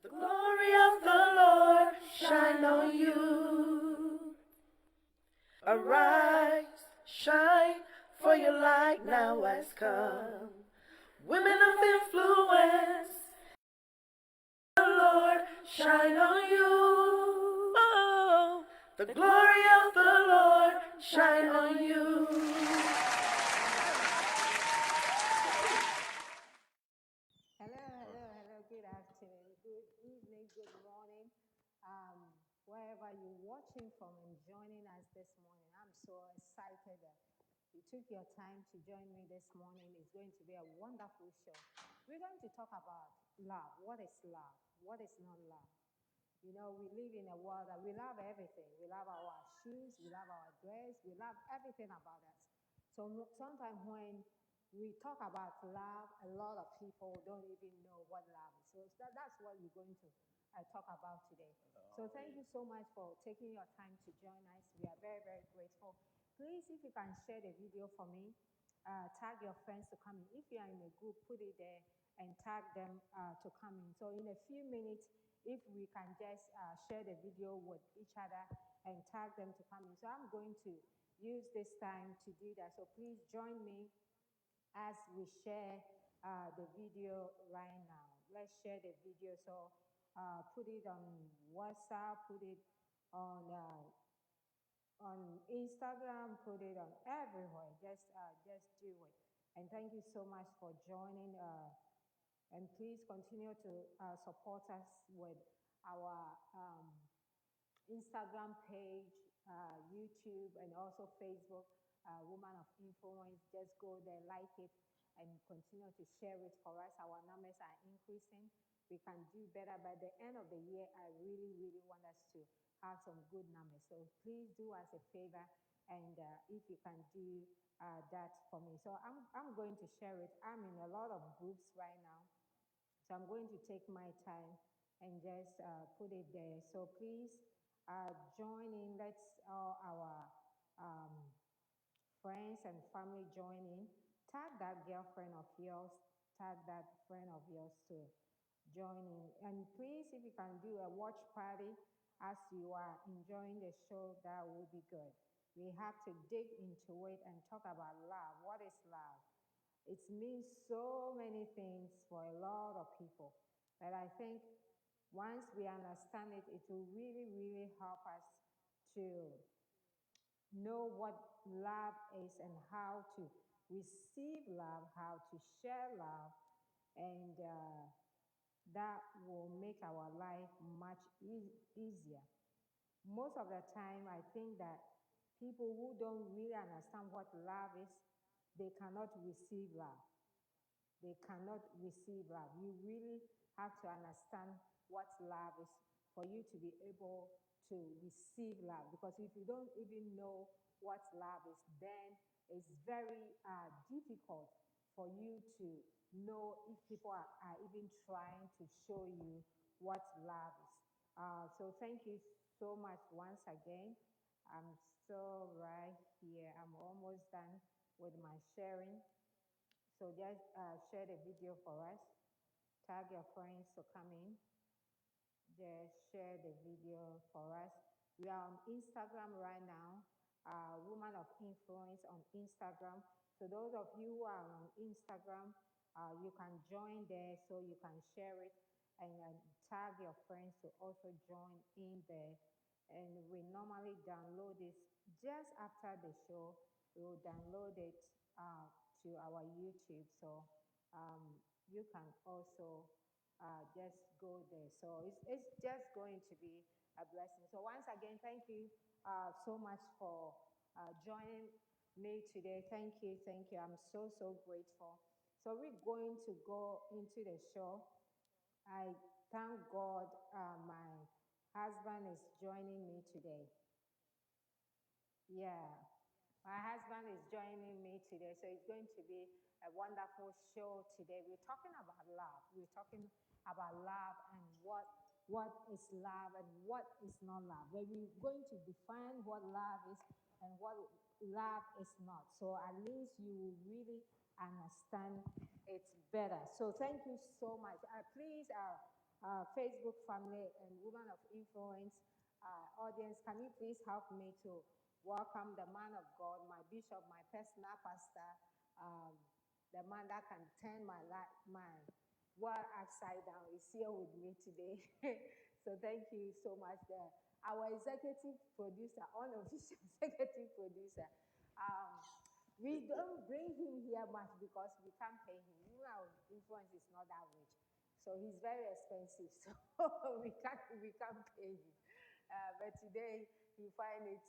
Let the glory of the Lord shine on you. Arise, shine, for your light now has come. Women of influence, the Lord shine on you. Oh, the glory of the Lord shine on you. Hello. Good afternoon, good evening, good morning. Wherever you're watching from and joining us this morning, I'm so excited that you took your time to join me this morning. It's going to be a wonderful show. We're going to talk about love. What is love? What is not love? You know, we live in a world that we love everything. We love our shoes, we love our dress, we love everything about us. So sometimes when we talk about love, a lot of people don't even know what love is. So that's what we're going to talk about today. So thank you so much for taking your time to join us. We are very, very grateful. Please, if you can share the video for me, tag your friends to come in. If you are in a group, put it there and tag them to come in. So in a few minutes, if we can just share the video with each other and tag them to come in. So I'm going to use this time to do that. So please join me as we share the video right now. Let's share the video. So put it on WhatsApp, put it on Instagram, put it on everywhere. Just do it. And thank you so much for joining. And please continue to support us with our Instagram page, YouTube, and also Facebook, Woman of Influence. Just go there, like it, and continue to share it for us. Our numbers are increasing. We can do better. By the end of the year, I really, really want us to have some good numbers. So please do us a favor, and if you can do that for me. So I'm going to share it. I'm in a lot of groups right now. So I'm going to take my time and just put it there. So please join in. Let's all our um, friends and family join in. Tag that girlfriend of yours. Tag that friend of yours to join in. And please, if you can do a watch party as you are enjoying the show, that would be good. We have to dig into it and talk about love. What is love? It means so many things for a lot of people. But I think once we understand it, it will really, really help us to know what love is and how to receive love, how to share love, and that will make our life much easier. Most of the time, I think that people who don't really understand what love is, they cannot receive love. They cannot receive love. You really have to understand what love is for you to be able to receive love. Because if you don't even know what love is, then it's very difficult for you to know if people are even trying to show you what love is. So thank you so much once again. I'm still right here. I'm almost done with my sharing. So just share the video for us. Tag your friends to come in. Just share the video for us. We are on Instagram right now. Woman of Influence on Instagram. So those of you who are on Instagram, you can join there so you can share it and tag your friends to also join in there. And we normally download this just after the show. We will download it to our YouTube. So you can also just go there. So it's just going to be a blessing. So once again, thank you so much for joining me today. Thank you. I'm so grateful. So we're going to go into the show. I thank God my husband is joining me today. Yeah, my husband is joining me today. So it's going to be a wonderful show today. We're talking about love. We're talking about love and what is love and what is not love. We're going to define what love is and what love is not. So at least you will really understand it better. So thank you so much. Please Facebook family and Woman of Influence audience, can you please help me to welcome the man of God, my bishop, my personal pastor, um, the man that can turn my world upside down is here with me today. So thank you so much. Our executive producer, unofficial executive producer. We don't bring him here much because we can't pay him. Our influence is not that rich. So he's very expensive. So we can't pay him. But today he find it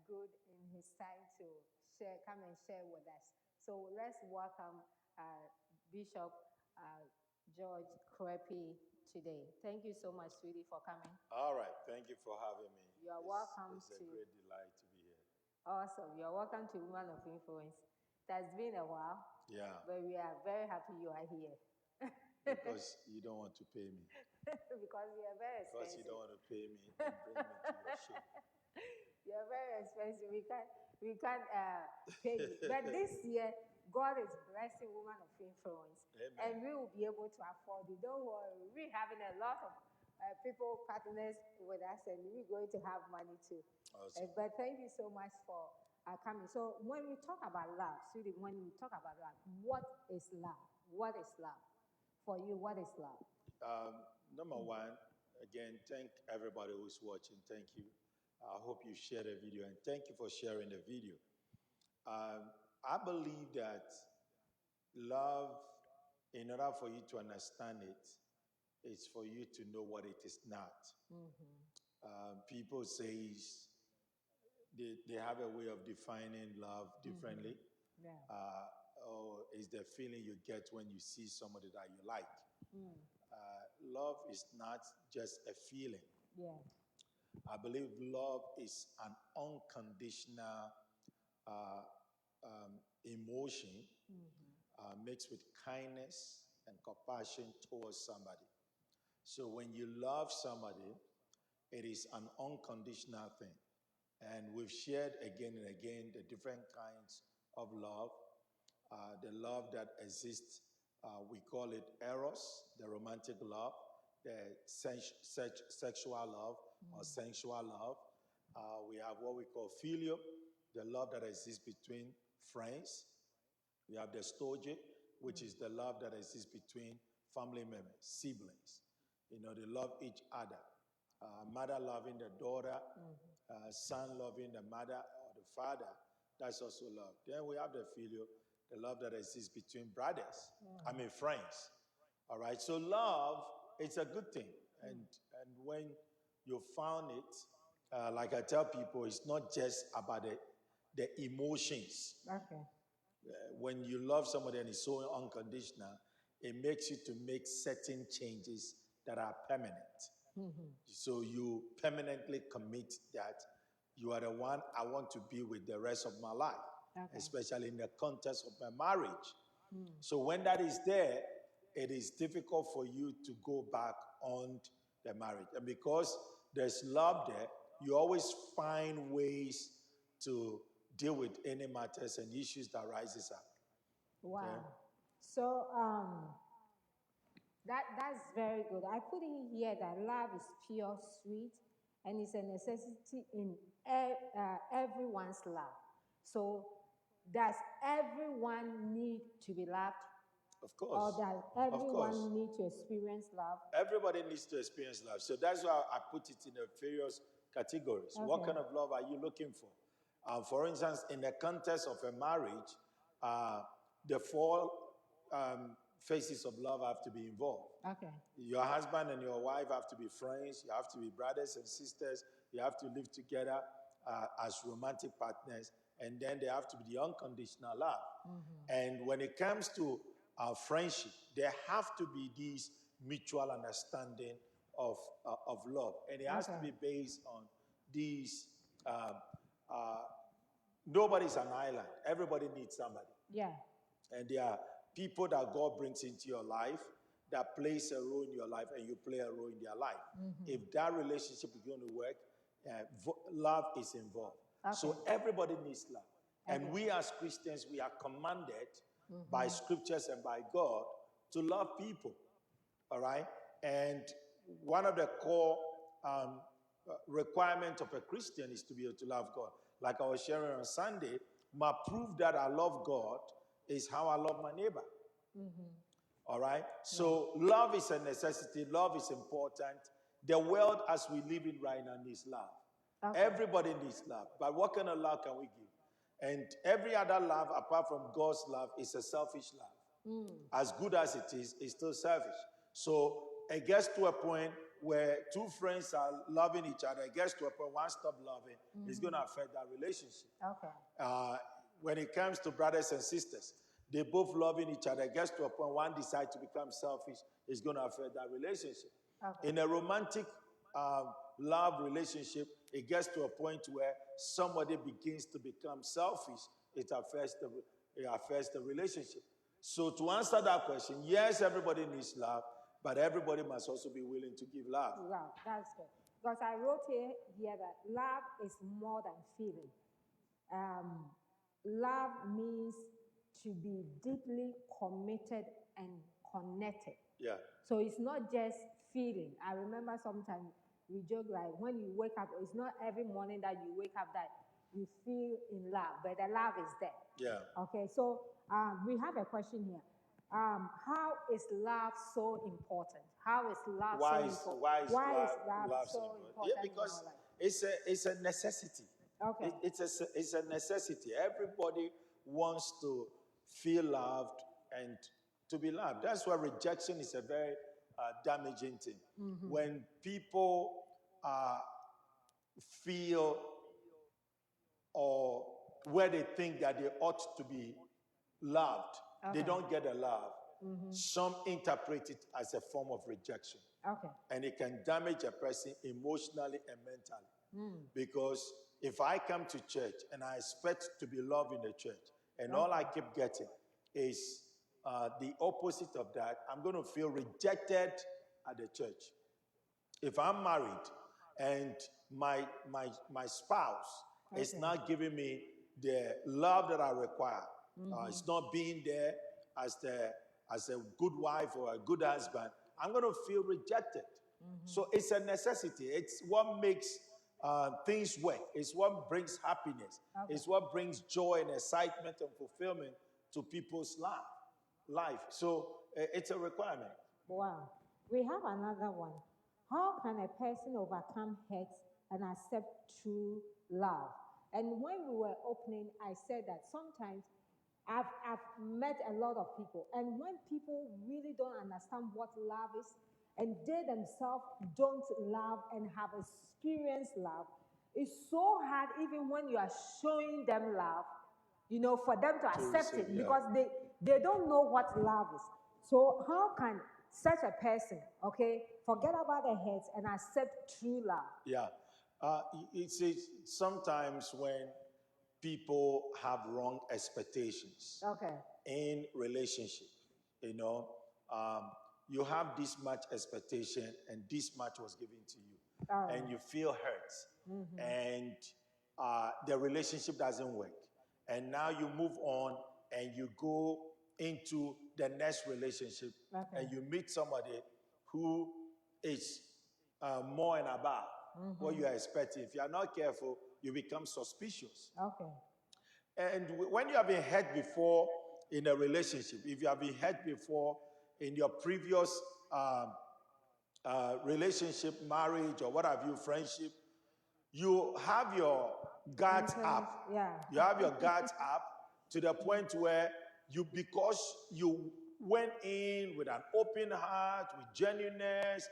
good in his time to come and share with us. So let's welcome Bishop George Krepi today. Thank you so much, sweetie, for coming. All right. Thank you for having me. You are welcome. It's a great delight to be here. Awesome. You're welcome to Woman of Influence. It has been a while. Yeah. But we are very happy you are here. Because you don't want to pay me. Because you are very expensive. Because you don't want to pay me and bring me to your show. You're very expensive. We can't pay you. But this year, God is blessing Woman of Influence. Amen. And we will be able to afford it. Don't worry. We're having a lot of people, partners with us, and we're going to have money too. Awesome. But thank you so much for coming. So when we talk about love, sweetie, when we talk about love, what is love? What is love? For you, what is love? Number one, again, thank everybody who's watching. Thank you. I hope you share the video, and thank you for sharing the video. I believe that love, in order for you to understand it, it's for you to know what it is not. People say they have a way of defining love differently. Yeah. Or is the feeling you get when you see somebody that you like. Love is not just a feeling. Yeah. I believe love is an unconditional emotion mixed with kindness and compassion towards somebody. So when you love somebody, it is an unconditional thing. And we've shared again and again the different kinds of love. The love that exists, we call it eros, the romantic love, the sexual love or sensual love. We have what we call filial, the love that exists between friends. We have the storge, which is the love that exists between family members, siblings. You know, they love each other. Mother loving the daughter, son loving the mother or the father. That's also love. Then we have the filial, the love that exists between brothers. I mean, friends. All right. So love, it's a good thing. And when you found it, like I tell people, it's not just about the emotions. Okay. When you love somebody and it's so unconditional, it makes you to make certain changes that are permanent. So you permanently commit that you are the one I want to be with the rest of my life, especially in the context of my marriage. So when that is there, it is difficult for you to go back on the marriage. And because there's love there, you always find ways to deal with any matters and issues that rises up. Wow. Okay? So that's very good. I put in here that love is pure, sweet, and it's a necessity in everyone's life. So does everyone need to be loved? Of course. Or does everyone need to experience love? Everybody needs to experience love. So that's why I put it in the various categories. Okay. What kind of love are you looking for? For instance, in the context of a marriage, the four phases of love have to be involved. Okay. Your husband and your wife have to be friends. You have to be brothers and sisters. You have to live together as romantic partners. And then there have to be the unconditional love. And when it comes to friendship, there have to be this mutual understanding of love. And it has to be based on these. Nobody's an island. Everybody needs somebody. Yeah. And there are people that God brings into your life that plays a role in your life and you play a role in their life. If that relationship is going to work, love is involved. So everybody needs love. And we as Christians, we are commanded by scriptures and by God to love people. All right? And one of the core requirements of a Christian is to be able to love God. Like I was sharing on Sunday, my proof that I love God is how I love my neighbor. All right? So love is a necessity. Love is important. The world as we live in right now needs love. Okay. Everybody needs love. But what kind of love can we give? And every other love apart from God's love is a selfish love. As good as it is, it's still selfish. So it gets to a point where two friends are loving each other. It gets to a point one stop loving, it's going to affect that relationship. Okay. When it comes to brothers and sisters, they both loving each other. It gets to a point one decides to become selfish, it's going to affect that relationship. Okay. In a romantic love relationship, it gets to a point where somebody begins to become selfish. It affects the relationship. So to answer that question, yes, everybody needs love, but everybody must also be willing to give love. Wow, that's good. Because I wrote here that love is more than feeling. Love means to be deeply committed and connected. Yeah. So it's not just feeling. I remember sometimes we joke like when you wake up, it's not every morning that you wake up that you feel in love, but the love is there. Yeah. Okay, so we have a question here. How is love so important? How is love so important? Why is love so important? Yeah, because it's a necessity. Okay. It's a necessity. Everybody wants to feel loved and to be loved. That's why rejection is a very damaging thing. When people feel or where they think that they ought to be loved, they don't get the love. Some interpret it as a form of rejection. Okay. And it can damage a person emotionally and mentally. Because if I come to church and I expect to be loved in the church, and all I keep getting is the opposite of that, I'm going to feel rejected at the church. If I'm married and my spouse is not giving me the love that I require, it's not being there as a good wife or a good husband, I'm going to feel rejected. So it's a necessity. It's what makes things work. It's what brings happiness. It's what brings joy and excitement and fulfillment to people's life. So it's a requirement. Wow. We have another one. How can a person overcome hate and accept true love? And when we were opening, I said that sometimes I've met a lot of people, and when people really don't understand what love is, and they themselves don't love and have experienced love, it's so hard even when you are showing them love, for them to accept it, because they don't know what love is. So how can such a person, forget about the hate and accept true love? Yeah. It's sometimes when people have wrong expectations in relationship, you have this much expectation and this much was given to you, and you feel hurt, and the relationship doesn't work, and now you move on and you go into the next relationship, and you meet somebody who is more and above what you are expecting. If you are not careful, you become suspicious. And when you have been hurt before in a relationship, if you have been hurt before in your previous relationship, marriage, or what have you, friendship, you have your guards up. You have your guards up to the point where because you went in with an open heart, with genuineness,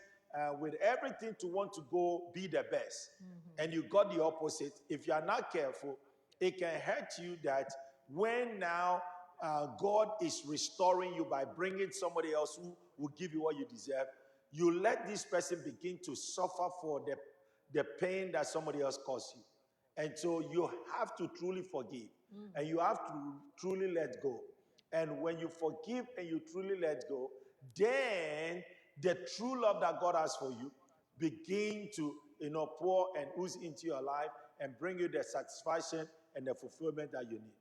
with everything to want to go be the best, and you got the opposite, if you are not careful, it can hurt you that when now God is restoring you by bringing somebody else who will give you what you deserve, you let this person begin to suffer for the pain that somebody else caused you. And so you have to truly forgive, and you have to truly let go. And when you forgive and you truly let go, then the true love that God has for you begin to pour and ooze into your life and bring you the satisfaction and the fulfillment that you need.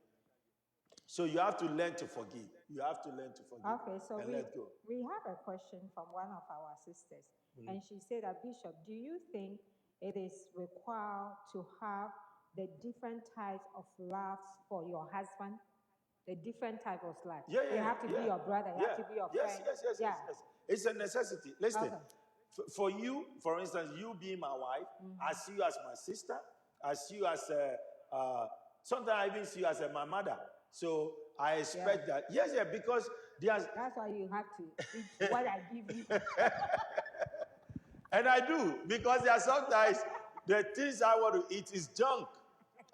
So you have to learn to forgive. You have to learn to forgive Okay, so and let go. we have a question from one of our sisters, and she said that, Bishop, do you think it is required to have the different types of loves for your husband? The different type of love. Yeah, They yeah, have to yeah. be your brother, they Yeah. have to be your Yes, friend. yes, yes, Yeah. yes, yes. It's a necessity. Listen, Okay. for you, for instance, you being my wife, I see you as my sister. I see you as sometimes I even see you as my mother. So I expect that. Yes, yeah, because there's, That's why you have to eat what I give you. and I do, because there are sometimes the things I want to eat is junk.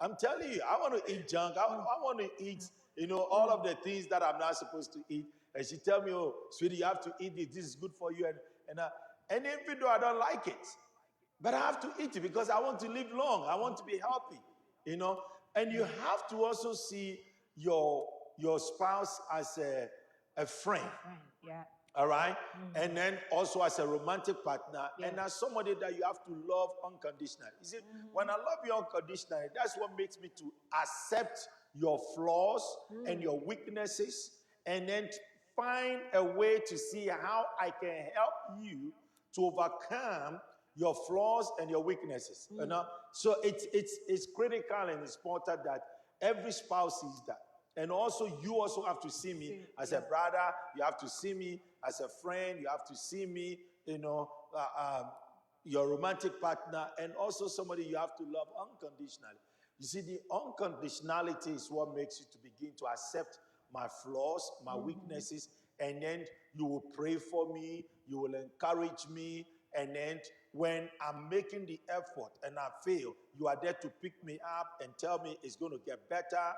I'm telling you, I want to eat junk. I want to eat, all of the things that I'm not supposed to eat. And she tell me, oh, sweetie, you have to eat this. This is good for you. And even though I don't like it, but I have to eat it because I want to live long. I want to be healthy. And you have to also see your spouse as a friend. Yeah. All right? And then also as a romantic partner and as somebody that you have to love unconditionally. You see, when I love you unconditionally, that's what makes me to accept your flaws and your weaknesses and then find a way to see how I can help you to overcome your flaws and your weaknesses. So it's critical and it's important that every spouse sees that. And also, you also have to see me as a brother. You have to see me as a friend. You have to see me, your romantic partner, and also somebody you have to love unconditionally. You see, the unconditionality is what makes you to begin to accept my flaws, my weaknesses, and then you will pray for me, you will encourage me, and then when I'm making the effort and I fail, you are there to pick me up and tell me it's going to get better.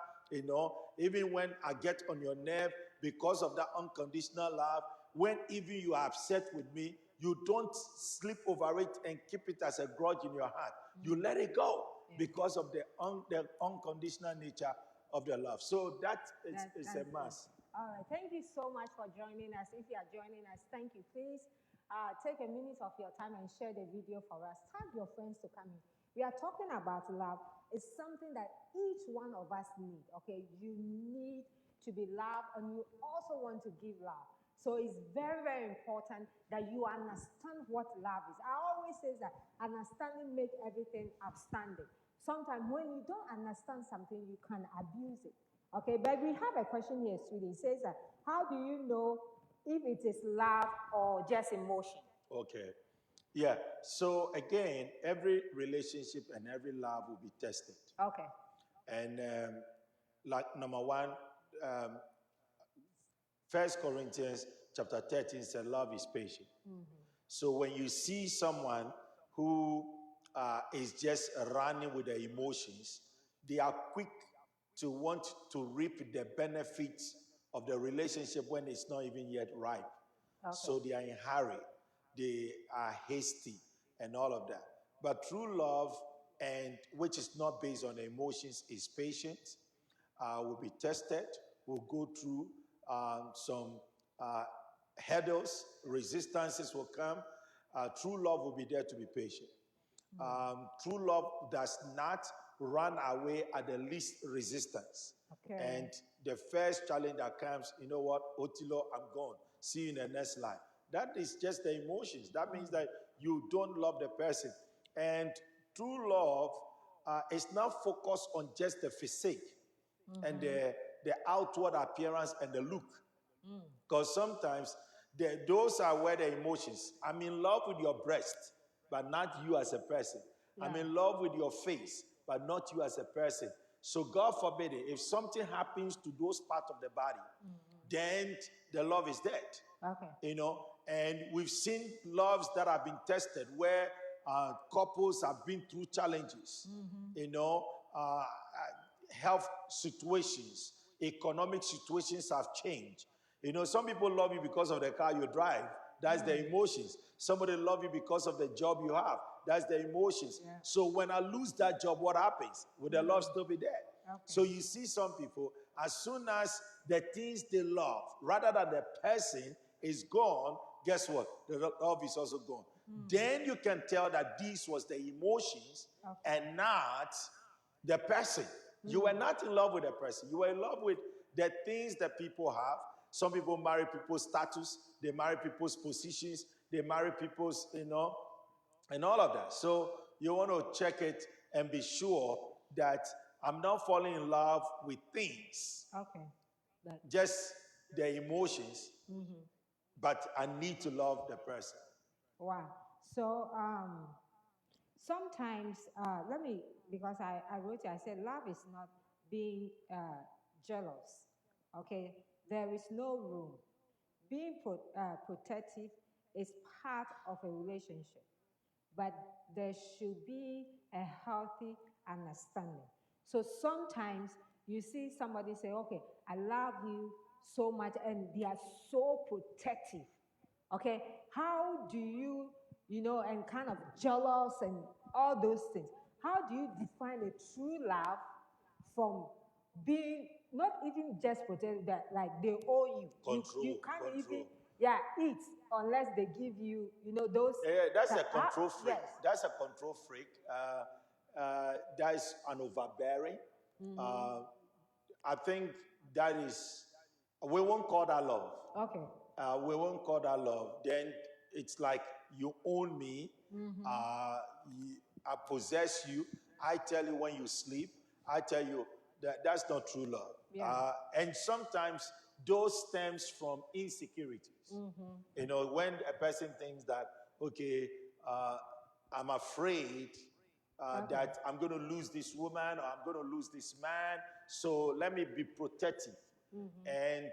Even when I get on your nerve because of that unconditional love, when even you are upset with me, you don't sleep over it and keep it as a grudge in your heart. You let it go because of the unconditional nature of the love. So that is a must. All right. Thank you so much for joining us. If you are joining us, thank you. Please take a minute of your time and share the video for us. Tag your friends to come in. We are talking about love. It's something that each one of us need, okay? You need to be loved and you also want to give love. So it's very, very important that you understand what love is. I always say that understanding makes everything outstanding. Sometimes when you don't understand something, you can abuse it. Okay, but we have a question here, sweetie. It says that, how do you know if it is love or just emotion? Okay. Yeah. So again, every relationship and every love will be tested. Okay. And like number one, 1 Corinthians chapter 13 said love is patient. So when you see someone who is just running with their emotions, they are quick to want to reap the benefits of the relationship when it's not even yet ripe. Okay. So they are in hurry, they are hasty, and all of that. But true love, and which is not based on emotions, is patient. Will be tested. Will go through some hurdles, resistances will come. True love will be there to be patient. True love does not run away at the least resistance. Okay. And the first challenge that comes, you know what, Otilo, I'm gone. See you in the next line. That is just the emotions. That means that you don't love the person. And true love is not focused on just the physique and the outward appearance and the look. Because sometimes those are where the emotions. I'm in love with your breast, but not you as a person. Yeah. I'm in love with your face, but not you as a person. So God forbid it, if something happens to those parts of the body, then the love is dead. Okay. And we've seen loves that have been tested where couples have been through challenges, health situations, economic situations have changed. Some people love you because of the car you drive. That's the emotions. Somebody love you because of the job you have. That's the emotions. Yeah. So when I lose that job, what happens? Will the love still be there? Okay. So you see some people, as soon as the things they love, rather than the person is gone, guess what? The love is also gone. Then you can tell that this was the emotions and not the person. You were not in love with the person. You were in love with the things that people have. Some people marry people's status, they marry people's positions, they marry people's, and all of that. So you want to check it and be sure that I'm not falling in love with things, Okay. That, just the emotions, but I need to love the person. wow. So sometimes, because I wrote it, I said, love is not being jealous. Okay. There is no room. Being protective is part of a relationship, but there should be a healthy understanding. So sometimes you see somebody say, okay, I love you so much, and they are so protective. Okay, how do you, and kind of jealous and all those things? How do you define a true love from being not even just protected, that like they owe you? You can't even, yeah, eat unless they give you, those. Yeah, that's a that- ah, control freak. yes. That's a control freak. That's an overbearing. I think that is, we won't call that love. Okay. We won't call that love. Then it's like you own me. I possess you. I tell you when you sleep. I tell you that's not true love. Yeah. And sometimes those stems from insecurities. When a person thinks that, okay, I'm afraid that I'm going to lose this woman or I'm going to lose this man, so let me be protective. And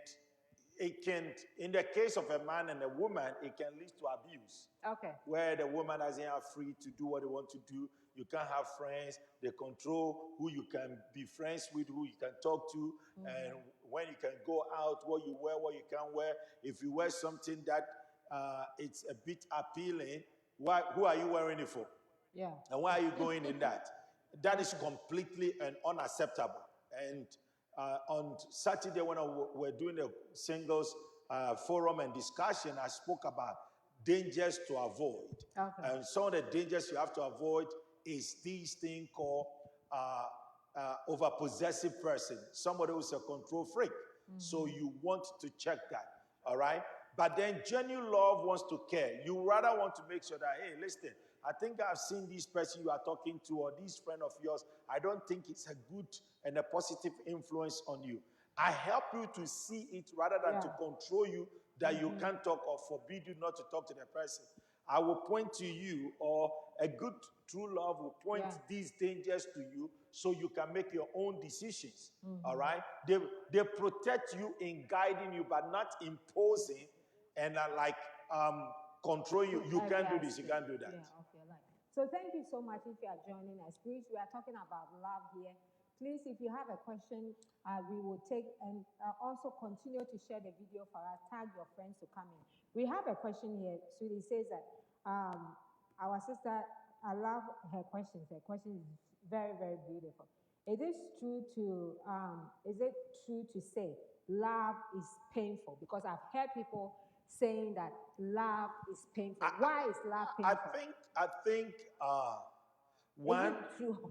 it can, in the case of a man and a woman, it can lead to abuse. Okay. Where the woman doesn't have free to do what they want to do. You can't have friends. They control who you can be friends with, who you can talk to, and when you can go out, what you wear, what you can't wear. If you wear something that it's a bit appealing, who are you wearing it for? Yeah. And why are you going in that? That is completely and unacceptable. And on Saturday, when we're doing the singles forum and discussion, I spoke about dangers to avoid. Okay. And some of the dangers you have to avoid is this thing called over possessive person, somebody who's a control freak. So you want to check that, all right? But then genuine love wants to care. You rather want to make sure that, hey, listen, I think I've seen this person you are talking to or this friend of yours. I don't think it's a good and a positive influence on you. I help you to see it rather than to control you that you can't talk or forbid you not to talk to the person. I will point to you, or a good true love will point these dangers to you so you can make your own decisions. All right? They protect you in guiding you, but not imposing and control you. You can't do this, you can't do that. Yeah, okay, like. So thank you so much if you are joining us. Please, we are talking about love here. Please, if you have a question, we will take, and also continue to share the video for us. Tag your friends to come in. We have a question here. Sweetie says that our sister, I love her questions. Her question is very, very beautiful. Is it true to say love is painful? Because I've heard people saying that love is painful. Why is love painful? I think one.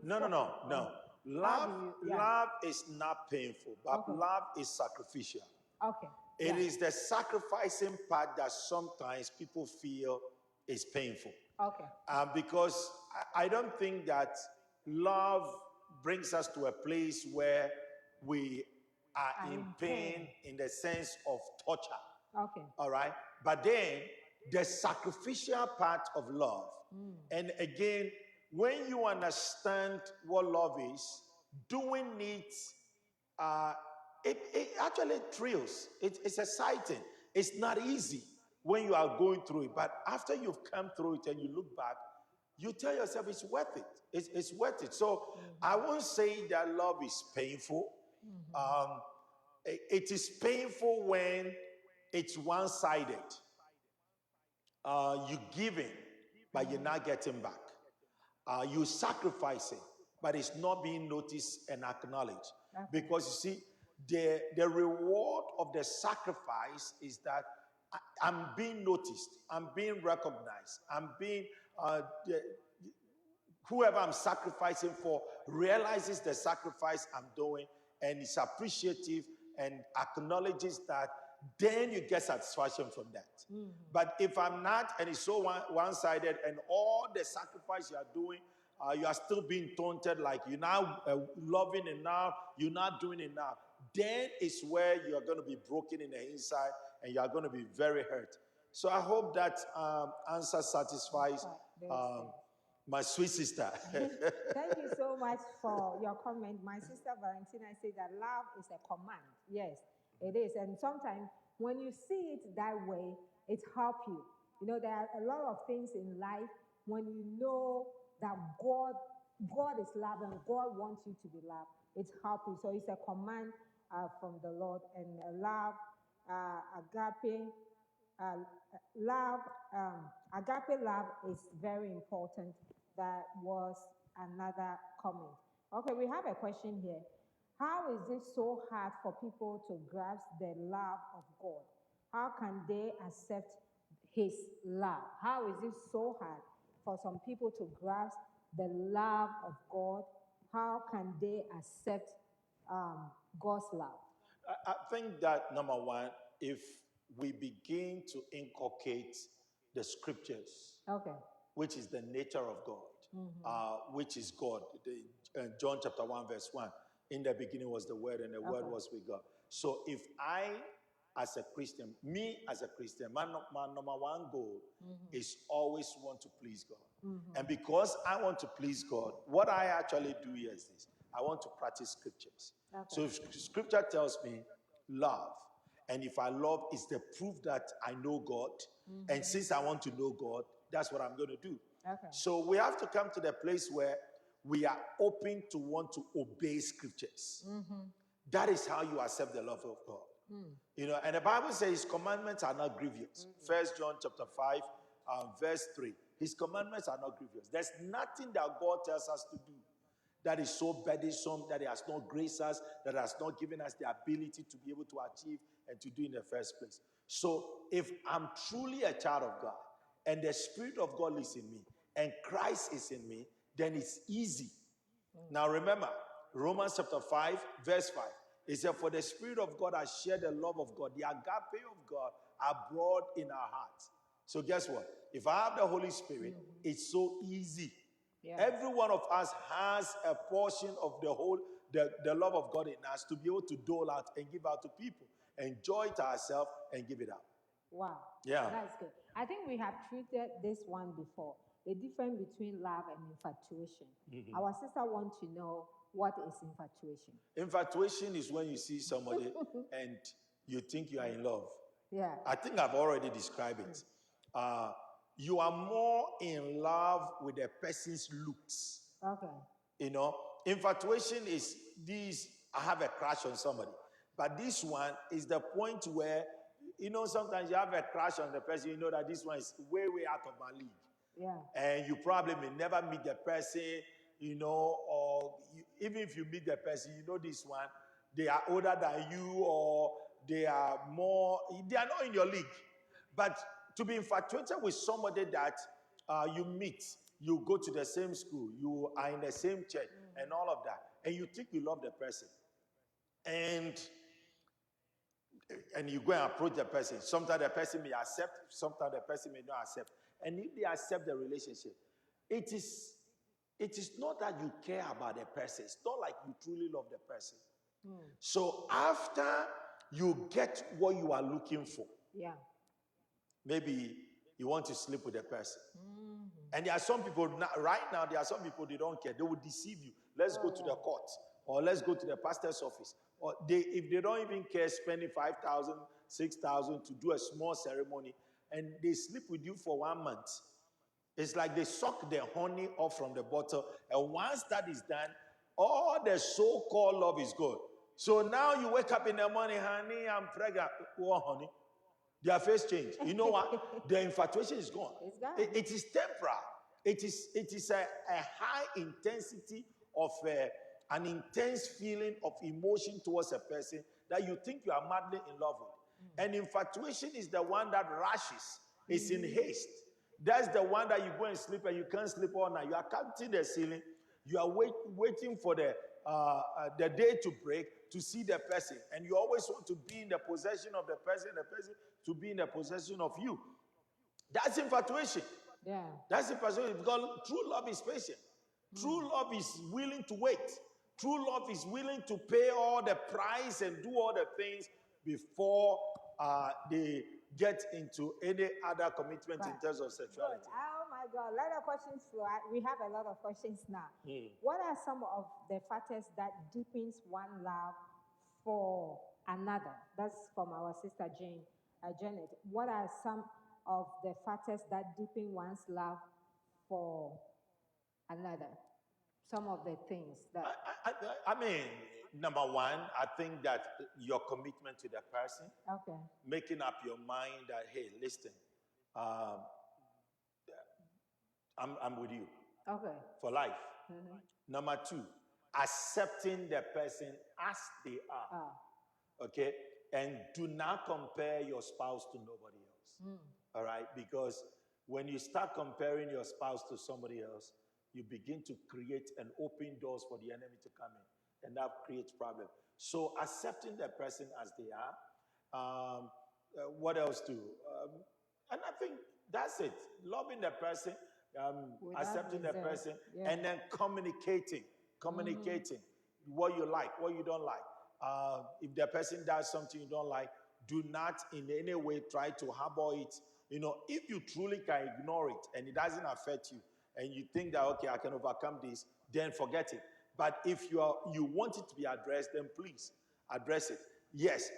No. Love is not painful, but love is sacrificial. Okay. It is the sacrificing part that sometimes people feel is painful. Okay. Because I don't think that love brings us to a place where we are in pain in the sense of torture. Okay. All right? But then the sacrificial part of love, and again, when you understand what love is, doing it, it actually thrills. It's exciting. It's not easy when you are going through it. But after you've come through it and you look back, you tell yourself it's worth it. It's worth it. So I won't say that love is painful. It is painful when it's one-sided. You giving, but you're not getting back. You sacrificing, but it's not being noticed and acknowledged. Because you see, the reward of the sacrifice is that I'm being noticed, I'm being recognized, I'm being, whoever I'm sacrificing for realizes the sacrifice I'm doing and is appreciative and acknowledges that, then you get satisfaction from that. But if I'm not, and it's so one-sided, and all the sacrifice you are doing, you are still being taunted, like you're now loving enough, you're not doing enough, then it's where you are going to be broken in the inside, and you are going to be very hurt. So I hope that answer satisfies my sweet sister. Thank you so much for your comment. My sister Valentina said that love is a command. Yes, it is. And sometimes when you see it that way, it helps you. You know, there are a lot of things in life when you know that God is love and God wants you to be loved, it helps you. So it's a command from the Lord. And love, agape, agape love is very important. That was another comment. Okay, we have a question here. How is it so hard for people to grasp the love of God? How can they accept His love? How is it so hard for some people to grasp the love of God? How can they accept God's love? I think that, number one, if we begin to inculcate the scriptures, Okay. which is the nature of God, which is God. John chapter 1, verse 1. In the beginning was the Word, and the Word was with God. So if I, as a Christian, me as a Christian, my number one goal is always want to please God. And because I want to please God, what I actually do here is this. I want to practice scriptures. So if scripture tells me love, and if I love, it's the proof that I know God. And since I want to know God, that's what I'm going to do. So we have to come to the place where we are open to want to obey scriptures. That is how you accept the love of God. You know, and the Bible says His commandments are not grievous. 1 John chapter 5, verse 3. His commandments are not grievous. There's nothing that God tells us to do that is so burdensome, that He has not graced us, that has not given us the ability to be able to achieve and to do in the first place. So if I'm truly a child of God, and the Spirit of God lives in me, and Christ is in me, then it's easy. Now remember, Romans chapter 5, verse 5. It said, for the Spirit of God has shared the love of God, the agape of God abroad in our hearts. So guess what? If I have the Holy Spirit, it's so easy. Every one of us has a portion of the love of God in us to be able to dole out and give out to people. Enjoy it ourselves and give it out. Wow. Yeah. That's good. I think we have treated this one before. The difference between love and infatuation. Our sister wants to know, what is infatuation? Infatuation is when you see somebody and you think you are in love. Yeah. I think I've already described it. You are more in love with a person's looks. Okay. You know, infatuation is this, I have a crush on somebody. But this one is the point where, you know, sometimes you have a crush on the person, you know that this one is way, way out of my league. Yeah. And you probably may never meet the person, you know, or even if you meet the person, you know this one, they are older than you, or they are not in your league. But to be infatuated with somebody that you meet, you go to the same school, you are in the same church, and all of that, and you think you love the person. And you go and approach the person. Sometimes the person may accept, sometimes the person may not accept. And if they accept the relationship, it is not that you care about the person. It's not like you truly love the person. So after you get what you are looking for, maybe you want to sleep with the person. And there are some people, right now, there are some people, they don't care. They will deceive you. Let's go to the court, or let's go to the pastor's office. Or if they don't even care, spending 5,000, 6,000 to do a small ceremony, and they sleep with you for 1 month. It's like they suck the honey off from the bottle, and once that is done, all the so-called love is gone. So now you wake up in the morning, honey, I'm pregnant. Oh, honey. Their face changed. You know what? The infatuation is gone. It's gone. It is temporal. It is a high intensity of an intense feeling of emotion towards a person that you think you are madly in love with. And infatuation is the one that rushes. It's in haste. That's the one that you go and sleep and you can't sleep all night. You are counting the ceiling. You are waiting for the day to break. to see the person, and you always want to be in the possession of the person to be in the possession of you. That's infatuation. Yeah. That's infatuation, because true love is patient. True love is willing to wait. True love is willing to pay all the price and do all the things before they get into any other commitment in Right. terms of Good. sexuality. Oh my God. A lot of questions flow. We have a lot of questions now. Hmm. What are some of the factors that deepens one love for another? That's from our sister Janet. What are some of the factors that deepen one's love for another? Some of the things that. I mean, number one, I think that your commitment to the person, Okay. making up your mind that, hey, listen, um, I'm with you Okay. for life. Mm-hmm. Number two, accepting the person as they are. Okay? And do not compare your spouse to nobody else. All right? Because when you start comparing your spouse to somebody else, you begin to create and open doors for the enemy to come in. And that creates problems. So accepting the person as they are. What else too? And I think that's it. Loving the person, accepting the person, and then communicating what you like, what you don't like. If the person does something you don't like, do not in any way try to harbor it. You know, if you truly can ignore it and it doesn't affect you, and you think that, okay, I can overcome this, then forget it. But if you want it to be addressed, then please address it. Yes,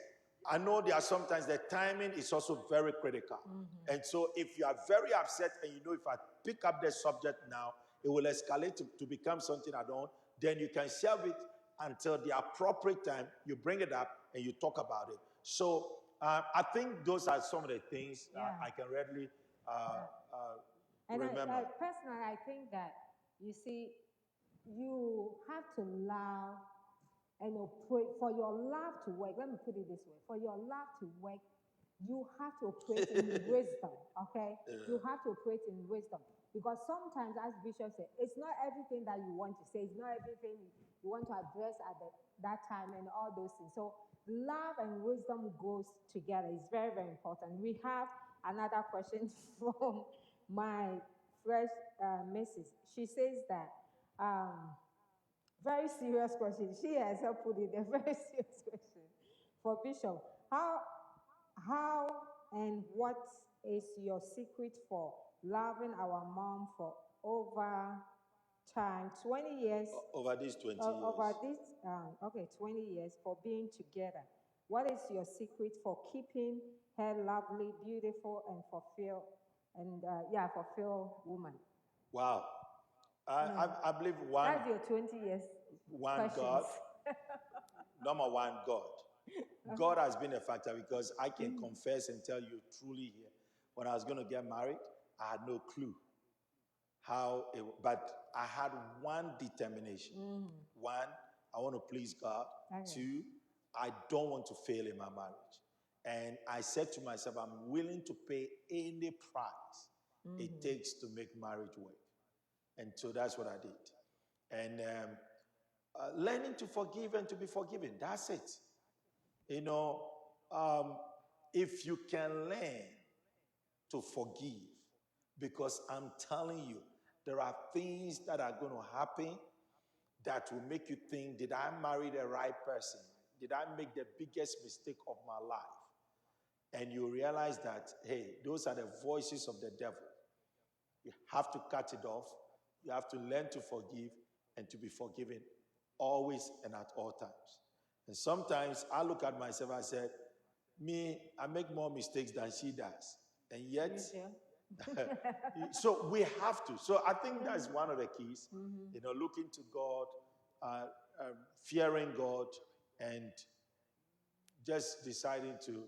I know there are sometimes the timing is also very critical. And so if you are very upset and you know if I pick up the subject now, it will escalate to become something I don't, then you can shelve it until the appropriate time. You bring it up and you talk about it. So I think those are some of the things I can readily and remember. Personally, I think that, you see, you have to love and operate. For your love to work, let me put it this way, for your love to work, you have to operate in wisdom, okay? You have to operate in wisdom. Because sometimes, as Bishop said, it's not everything that you want to say, it's not everything you want to address at that time and all those things. So love and wisdom goes together. It's very, very important. We have another question from my fresh missus. She says that, very serious question. She herself put it a very serious question for Bishop. How and what is your secret for loving our mom for over time? 20 years. Over these 20 years. Over this, 20 years for being together. What is your secret for keeping her lovely, beautiful, and fulfilled woman? Wow. I believe one. That's your 20 years. One questions. God. Number one, God. God has been a factor because I can confess and tell you truly here, when I was going to get married, I had no clue but I had one determination. One, I want to please God. Okay. Two, I don't want to fail in my marriage. And I said to myself, I'm willing to pay any price it takes to make marriage work. And so that's what I did. And learning to forgive and to be forgiven, that's it. You know, if you can learn to forgive, because I'm telling you, there are things that are going to happen that will make you think, did I marry the right person? Did I make the biggest mistake of my life? And you realize that, hey, those are the voices of the devil. You have to cut it off. You have to learn to forgive and to be forgiven always and at all times. And sometimes I look at myself and I said, I make more mistakes than she does. And yet, so we have to. So I think that's one of the keys, you know, looking to God, fearing God, and just deciding to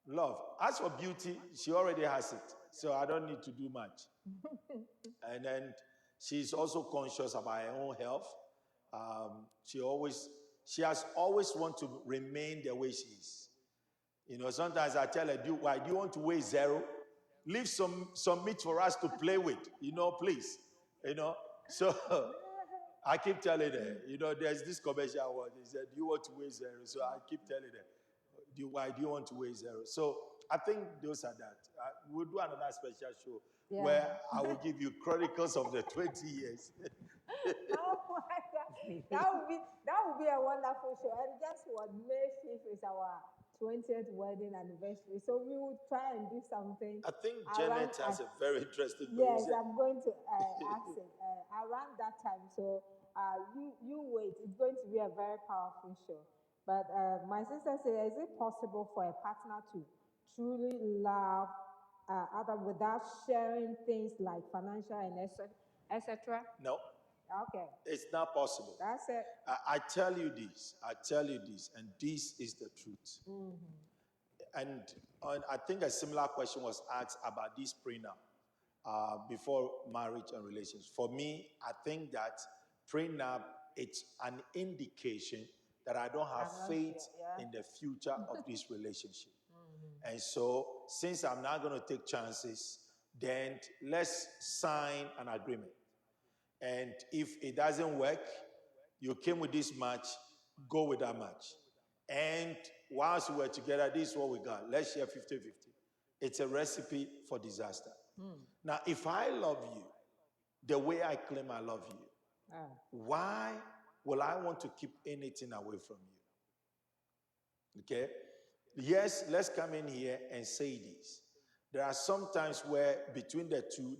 love. As for beauty, she already has it. So I don't need to do much. And then she's also conscious about her own health. She has always want to remain the way she is. You know, sometimes I tell her, why do you want to weigh 0? Leave some meat for us to play with, you know, please. You know, so I keep telling her, there's this commercial word. He said, "Do you want to weigh zero?" So I keep telling her, why do you want to weigh zero? So I think those are that. We'll do another special show where I will give you chronicles of the 20 years. Oh my God. That would be a wonderful show. And guess what? May 5th is our 20th wedding anniversary. So we will try and do something. I think Janet has a very interesting Yes, question. I'm going to ask it around that time. So you wait. It's going to be a very powerful show. But my sister said, is it possible for a partner to truly love other without sharing things like financial and etc.? No, Okay, it's not possible. that's it. I tell you this, and this is the truth. And I think a similar question was asked about this prenup before marriage and relations. For me, I think that prenup, it's an indication that I don't have faith in the future of this relationship. And so, since I'm not going to take chances, then let's sign an agreement. And if it doesn't work, you came with this match, go with that match. And whilst we were together, this is what we got. Let's share 50-50. It's a recipe for disaster. Now, if I love you the way I claim I love you, why will I want to keep anything away from you? Okay? Yes, let's come in here and say this. There are some times where between the two,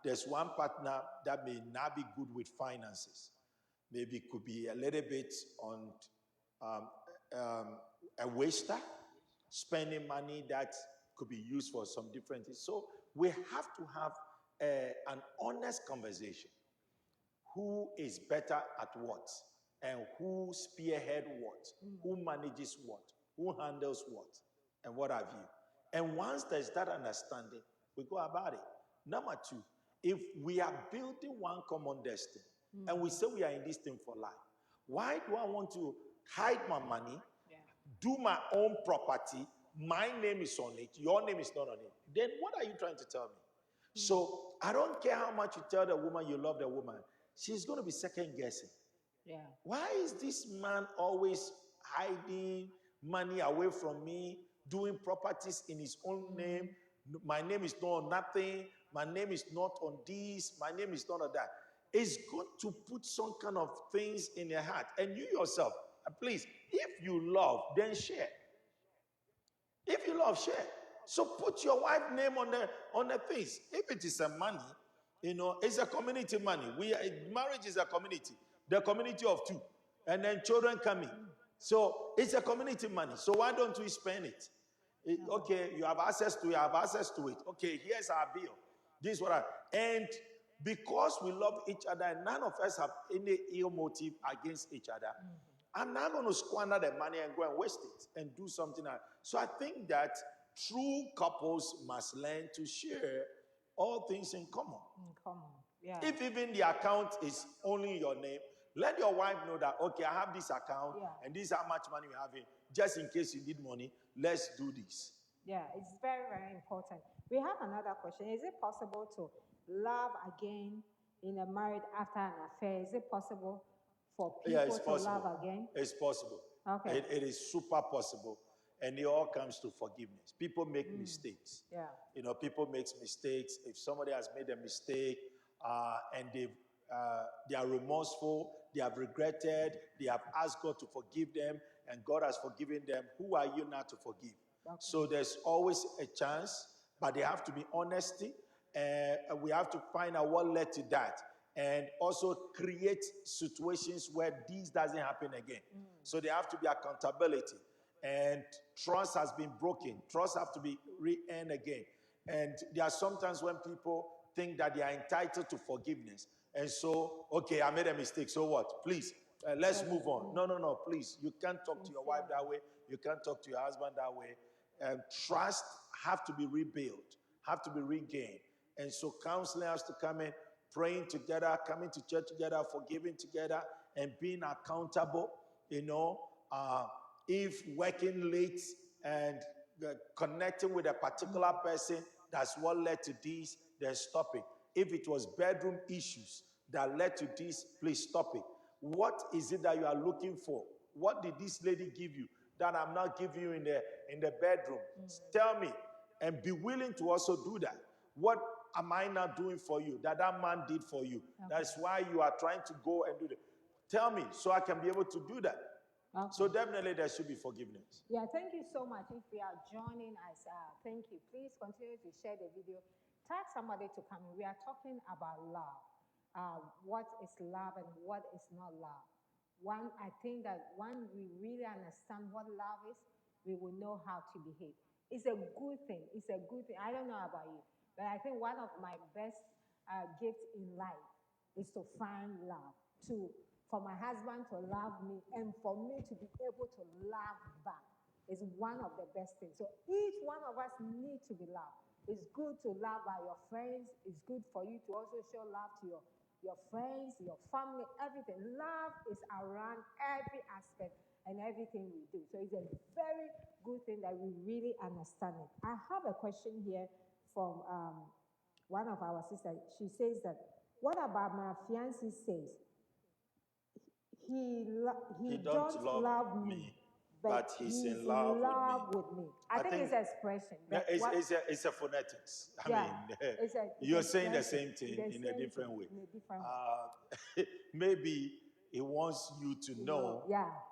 there's one partner that may not be good with finances. Maybe it could be a little bit on a waster, spending money that could be used for some different things. So we have to have an honest conversation. Who is better at what? And who spearhead what? Who manages what? Who handles what? And what have you? And once there's that understanding, we go about it. Number two, if we are building one common destiny, and we say we are in this thing for life, why do I want to hide my money, do my own property, my name is on it, your name is not on it? Then what are you trying to tell me? So I don't care how much you tell the woman you love the woman, she's going to be second guessing. Yeah. Why is this man always hiding money away from me, doing properties in his own name? My name is not on nothing. My name is not on this. My name is not on that. It's good to put some kind of things in your heart. And you yourself, please, if you love, then share. If you love, share. So put your wife's name on the things. If it is a money, it's a community money. Marriage is a community. The community of two. And then children coming. So it's a community money. So why don't we spend it? Okay, you have access to it, I have access to it. Okay, here's our bill. This is what and because we love each other and none of us have any ill motive against each other, I'm not going to squander the money and go and waste it and do something else. So I think that true couples must learn to share all things in common. Yeah. If even the account is only your name, let your wife know that, okay, I have this account and this is how much money we have in. Just in case you need money, let's do this. Yeah, it's very, very important. We have another question. Is it possible to love again in a marriage after an affair? Is it possible for people to love again? It's possible. Okay. It is super possible. And it all comes to forgiveness. People make mistakes. Yeah. People make mistakes. If somebody has made a mistake and they are remorseful, they have regretted, they have asked God to forgive them, and God has forgiven them, who are you not to forgive? Okay. So there's always a chance, but there have to be honesty, and we have to find out what led to that, and also create situations where this doesn't happen again. So there have to be accountability, and trust has been broken. Trust have to be re-earned again. And there are sometimes when people think that they are entitled to forgiveness. And so, okay, I made a mistake. So what? Please, let's move on. No, please. You can't talk to your wife that way. You can't talk to your husband that way. Trust have to be rebuilt, have to be regained. And so counseling has to come in, praying together, coming to church together, forgiving together, and being accountable. If working late and connecting with a particular person, that's what led to this, then stop it. If it was bedroom issues, that led to this, please stop it. What is it that you are looking for? What did this lady give you that I'm not giving you in the bedroom? Tell me, and be willing to also do that. What am I not doing for you that man did for you? That's why you are trying to go and do that. Tell me so I can be able to do that. Okay. So definitely there should be forgiveness. Yeah, thank you so much. If you are joining us, thank you. Please continue to share the video. Tag somebody to come in. We are talking about love. What is love and what is not love? I think that when we really understand what love is, we will know how to behave. It's a good thing. It's a good thing. I don't know about you, but I think one of my best gifts in life is to find love, for my husband to love me, and for me to be able to love back is one of the best things. So each one of us needs to be loved. It's good to love by your friends. It's good for you to also show love to your friends, your family, everything. Love is around every aspect and everything we do. So it's a very good thing that we really understand it. I have a question here from one of our sisters. She says that, what about my fiancé says he don't love me, but he's in love with me. I think it's expression. It's a phonetics. You're saying the same thing in a different way. Maybe he wants you to know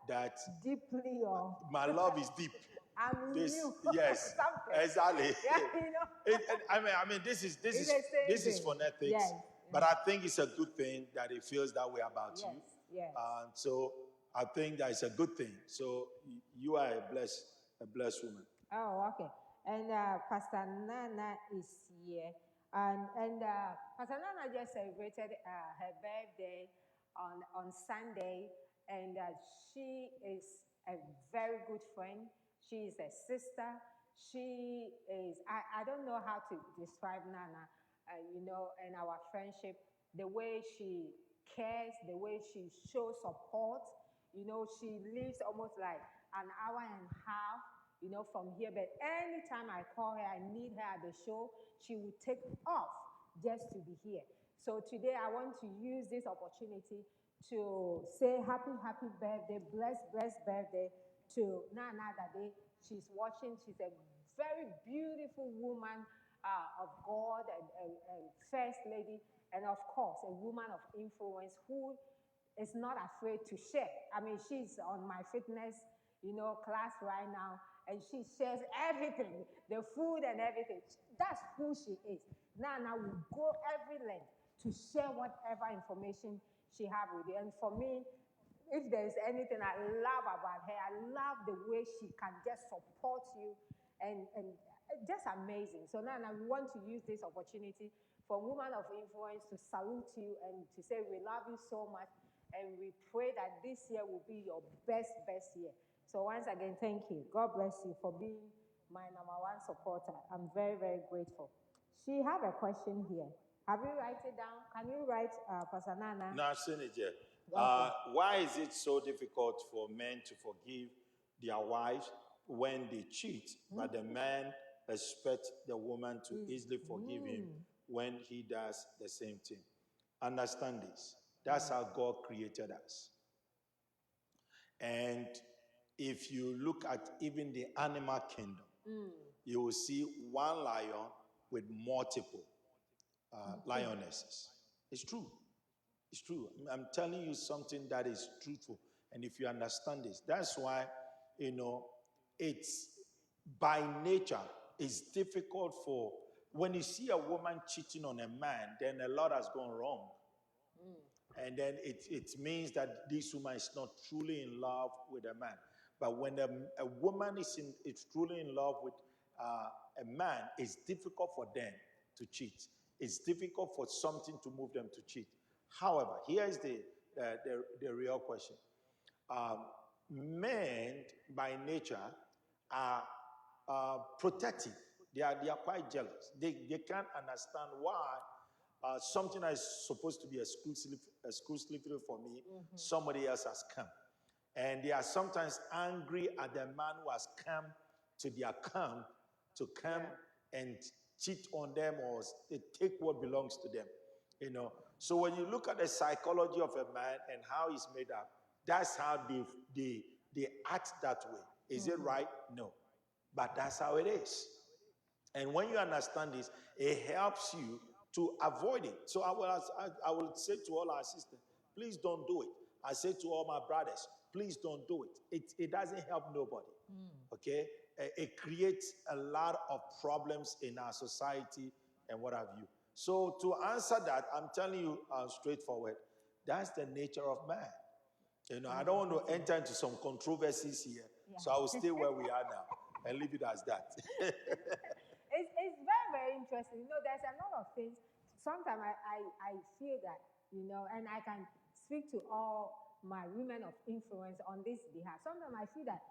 that deeply, or my love is deep. Yes, exactly. Yeah, I mean, this is phonetics. Yes. But I think it's a good thing that he feels that way about you. Yes. And so I think that it's a good thing. So you are a blessed woman. Oh, okay. And Pastor Nana is here. And Pastor Nana just celebrated her birthday on Sunday. And she is a very good friend. She is a sister. She is, I don't know how to describe Nana, and our friendship, the way she cares, the way she shows support. She lives almost like an hour and a half, from here. But anytime I call her, I need her at the show, she will take off just to be here. So today I want to use this opportunity to say happy birthday, blessed birthday to Nana Dade. She's watching. She's a very beautiful woman of God, and first lady, and of course, a woman of influence who is not afraid to share. I mean, she's on my fitness, class right now, and she shares everything, the food and everything. That's who she is. Nana will go every length to share whatever information she has with you. And for me, if there's anything I love about her, I love the way she can just support you, and just amazing. So Nana, we want to use this opportunity for Woman of Influence to salute you and to say we love you so much, and we pray that this year will be your best year. So once again, thank you. God bless you for being my number one supporter. I'm very, very grateful. She have a question here. Have you write it down? Can you write, Pastor Nana? No, I've seen it yet. Why is it so difficult for men to forgive their wives when they cheat, but the man expects the woman to easily forgive him when he does the same thing? Understand this. That's how God created us. And if you look at even the animal kingdom, you will see one lion with multiple lionesses. It's true. It's true. I'm telling you something that is truthful. And if you understand this, that's why, it's by nature, it's difficult for, when you see a woman cheating on a man, then a lot has gone wrong. And then it means that this woman is not truly in love with a man. But when a woman is truly in love with a man, it's difficult for them to cheat. It's difficult for something to move them to cheat. However, here is the real question. Men, by nature, are protective. They are quite jealous. They can't understand why something that is supposed to be exclusively for me, somebody else has come. And they are sometimes angry at the man who has come to their camp to come and cheat on them, or they take what belongs to them. You know, so when you look at the psychology of a man and how he's made up, that's how they act that way. Is it right? No, but that's how it is. And when you understand this, it helps you to avoid it. So I will say to all our sisters, please don't do it. I say to all my brothers, please don't do it. It doesn't help nobody. Okay? It creates a lot of problems in our society and what have you. So to answer that, I'm telling you straightforward, that's the nature of man. You know, I don't want to enter into some controversies here, so I will stay where we are now and leave it as that. It's very, very interesting. You know, there's a lot of things. Sometimes I feel that, you know, and I can speak to all my women of influence on this behalf. Sometimes I feel that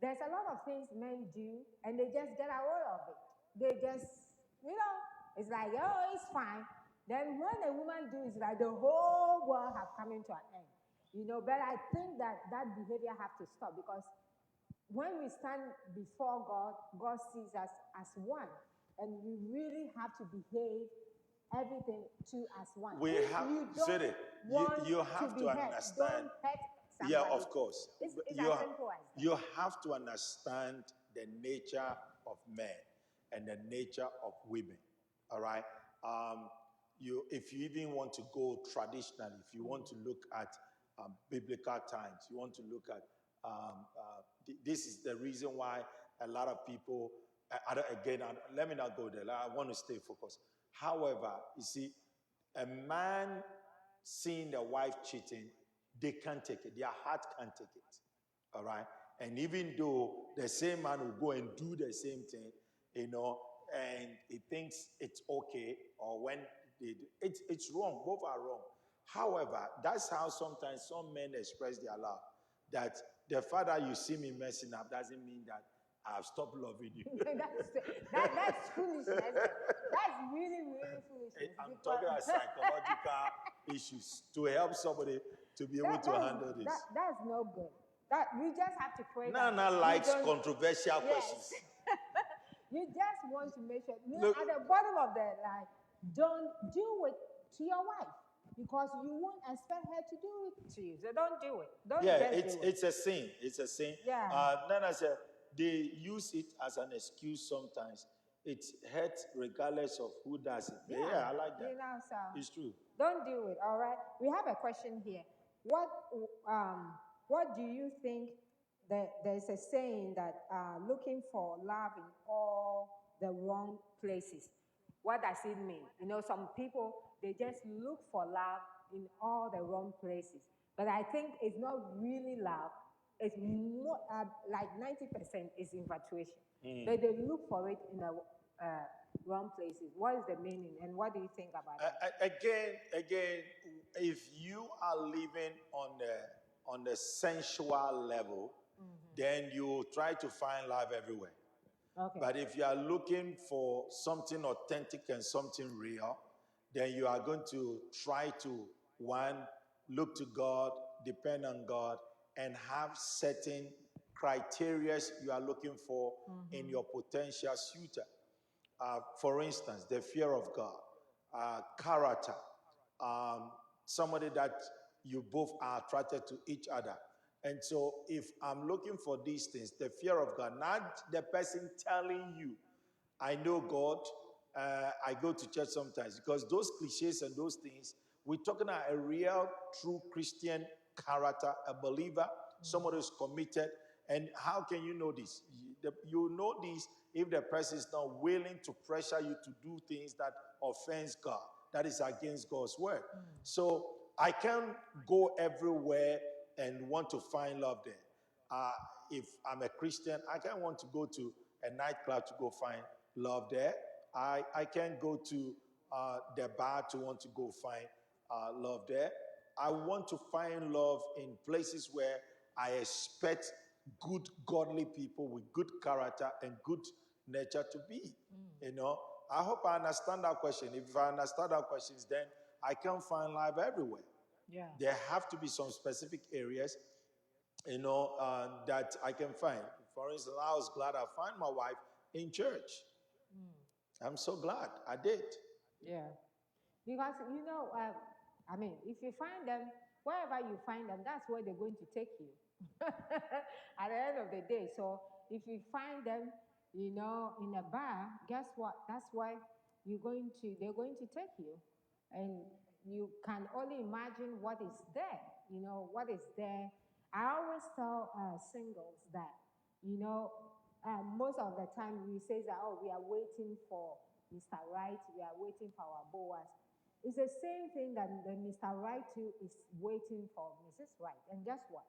there's a lot of things men do and they just get away of it. They just, you know, it's like, oh, it's fine. Then when a woman do, it's like the whole world have come into an end. You know, but I think that that behavior have to stop because when we stand before God, God sees us as one. And we really have to behave everything to as one. We If have, you don't Zuri, want you have to be hurt, understand. don't hurt somebody. Yeah, of course. It's You, as simple as that. you have to understand the nature of men and the nature of women. All right. If you even want to go traditionally, if you want to look at biblical times, you want to look at this is the reason why a lot of people. Let me not go there. I want to stay focused. However, you see, a man seeing the wife cheating, they can't take it. Their heart can't take it. All right. And even though the same man will go and do the same thing, you know, and he thinks it's okay, or when they do, it's wrong. Both are wrong. However, that's how sometimes some men express their love. That the fact that you see me messing up doesn't mean that I've stopped loving you. that's foolishness. That's really, really foolishness. I'm talking about psychological issues to help somebody to be able to handle this. That's no good. That we just have to pray. Nana likes controversial questions. You just want to make sure. Look, at the bottom of the line, don't do it to your wife because you won't expect her to do it to you. So don't do it. It's a sin. It's a sin. Yeah. Nana said they use it as an excuse sometimes. It hurts regardless of who does it. Yeah, I like that. You know, so it's true. Don't do it. All right. We have a question here. What do you think? There's a saying that looking for love in all the wrong places. What does it mean? You know, some people, they just look for love in all the wrong places. But I think it's not really love. It's more like 90% is infatuation. But they look for it in the wrong places. What is the meaning and what do you think about it? Again, if you are living on the sensual level, then you try to find love everywhere. Okay. But if you are looking for something authentic and something real, then you are going to try to, one, look to God, depend on God, and have certain criteria you are looking for in your potential suitor. For instance, the fear of God, character, somebody that you both are attracted to each other. And so if I'm looking for these things, the fear of God, not the person telling you, I know God, I go to church sometimes, because those cliches and those things, we're talking about a real, true Christian character, a believer, somebody who's committed. And how can you know this? You know this if the person is not willing to pressure you to do things that offends God, that is against God's word. So I can't go everywhere and want to find love there. If I'm a Christian, I can't want to go to a nightclub to go find love there. I can't go to the bar to want to go find love there. I want to find love in places where I expect good, godly people with good character and good nature to be. You know, I hope I understand that question. If I understand that question, then I can find love everywhere. Yeah. There have to be some specific areas, you know, that I can find. For instance, I was glad I found my wife in church. I'm so glad I did. Yeah. Because, I mean, if you find them, wherever you find them, that's where they're going to take you at the end of the day. So if you find them, in a bar, guess what? That's why they're going to take you. And you can only imagine what is there, what is there. I always tell singles that, most of the time we say that, oh, we are waiting for Mr. Right, we are waiting for our Boaz. It's the same thing that the Mr. Right too is waiting for Mrs. Right. And guess what?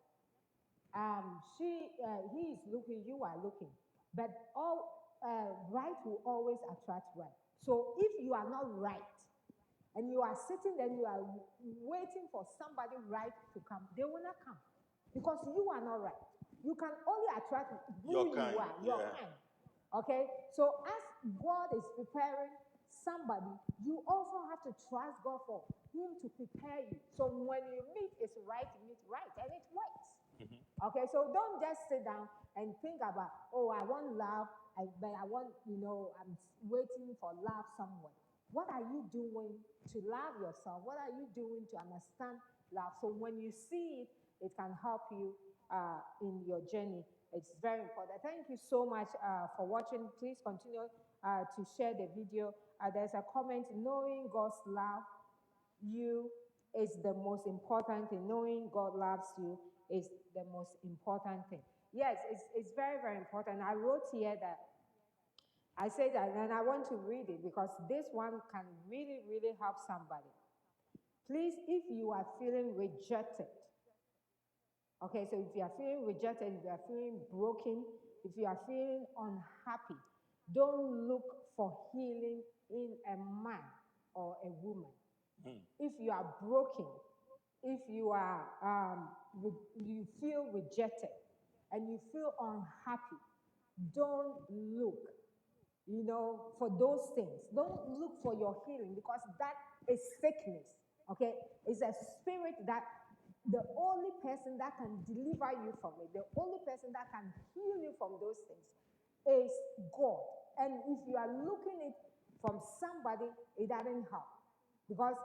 He is looking, you are looking. But right will always attract right. So if you are not right, and you are sitting there, you are waiting for somebody right to come, they will not come because you are not right. You can only attract who Your you kind, are, your yeah. kind. Okay? So as God is preparing somebody, you also have to trust God for Him to prepare you. So when you meet, it's right, you meet right, and it works. Okay, so don't just sit down and think about, oh, I want love, but I want, I'm waiting for love somewhere. What are you doing to love yourself? What are you doing to understand love? So when you see it, it can help you in your journey. It's very important. Thank you so much for watching. Please continue to share the video. There's a comment, knowing God's love you is the most important thing. Knowing God loves you is the most important thing. Yes, it's very, very important. I wrote here that I say that, and I want to read it because this one can really, really help somebody. Please, if you are feeling rejected, okay, so if you are feeling rejected, if you are feeling broken, if you are feeling unhappy, don't look for healing in a man or a woman. If you are broken, if you are you feel rejected and you feel unhappy, don't look, for those things. Don't look for your healing because that is sickness. Okay, it's a spirit that the only person that can deliver you from it, the only person that can heal you from those things is God. And if you are looking it from somebody, it doesn't help. Because,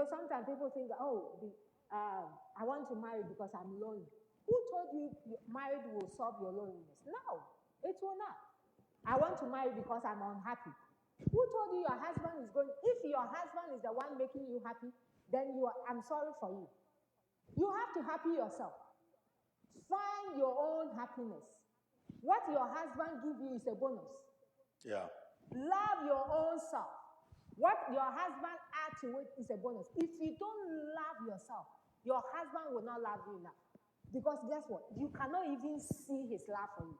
sometimes people think, oh, I want to marry because I'm lonely. Who told you marriage will solve your loneliness? No, it will not. I want to marry because I'm unhappy. Who told you your husband is going? If your husband is the one making you happy, then I'm sorry for you. You have to happy yourself. Find your own happiness. What your husband gives you is a bonus. Yeah. Love your own self. What your husband adds to it is a bonus. If you don't love yourself, your husband will not love you enough. Because guess what? You cannot even see his love for you.